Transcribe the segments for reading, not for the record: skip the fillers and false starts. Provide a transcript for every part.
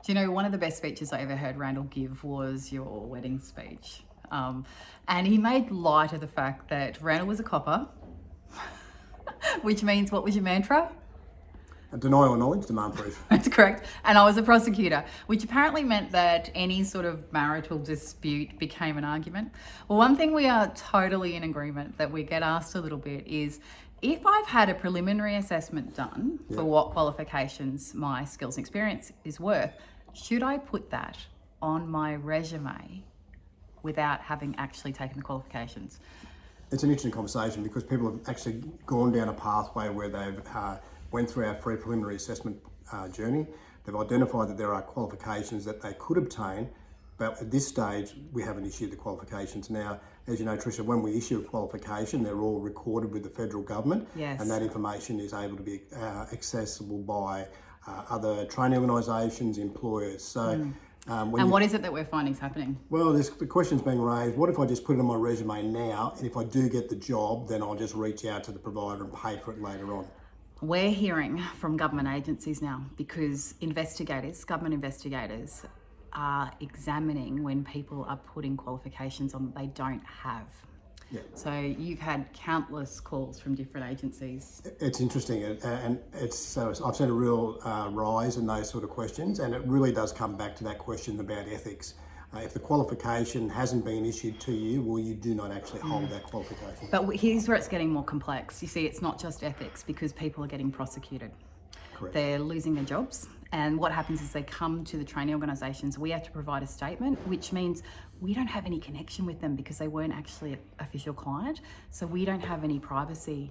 Do you know, one of the best speeches I ever heard Randall give was your wedding speech. And he made light of the fact that Randall was a copper, which means, what was your mantra? Denial of knowledge, demand proof. That's correct. And I was a prosecutor, which apparently meant that any sort of marital dispute became an argument. Well, one thing we are totally in agreement that we get asked a little bit is, if I've had a preliminary assessment done for what qualifications my skills and experience is worth, should I put that on my resume without having actually taken the qualifications? It's an interesting conversation because people have actually gone down a pathway where they've went through our free preliminary assessment journey. They've identified that there are qualifications that they could obtain, but at this stage, we haven't issued the qualifications. Now, as you know, Tricia, when we issue a qualification, they're all recorded with the federal government, and that information is able to be accessible by other training organisations, employers. So, and what is it that we're finding is happening? Well, the question's being raised, what if I just put it on my resume now, and if I do get the job, then I'll just reach out to the provider and pay for it later on? We're hearing from government agencies now, because government investigators are examining when people are putting qualifications on that they don't have. Yeah. So you've had countless calls from different agencies. It's interesting, and I've seen a real rise in those sort of questions, and it really does come back to that question about ethics. If the qualification hasn't been issued to you, well, you do not actually hold that qualification. But here's where it's getting more complex. You see, it's not just ethics, because people are getting prosecuted. Correct. They're losing their jobs. And what happens is they come to the training organisations. We have to provide a statement, which means we don't have any connection with them because they weren't actually an official client. So we don't have any privacy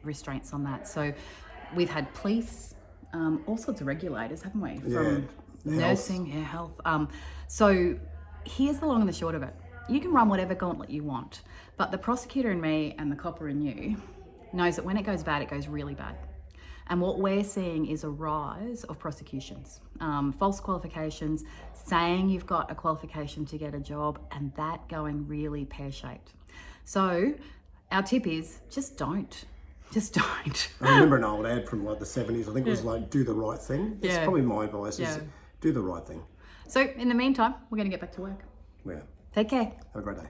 restraints on that. So we've had police, all sorts of regulators, haven't we? From nursing, health. So here's the long and the short of it. You can run whatever gauntlet you want, but the prosecutor in me and the copper in you knows that when it goes bad, it goes really bad. And what we're seeing is a rise of prosecutions, false qualifications, saying you've got a qualification to get a job, and that going really pear-shaped. So our tip is just don't. Just don't. I remember an old ad from like the 70s. I think it was like, do the right thing. It's probably my advice is do the right thing. So in the meantime, we're going to get back to work. Yeah. Take care. Have a great day.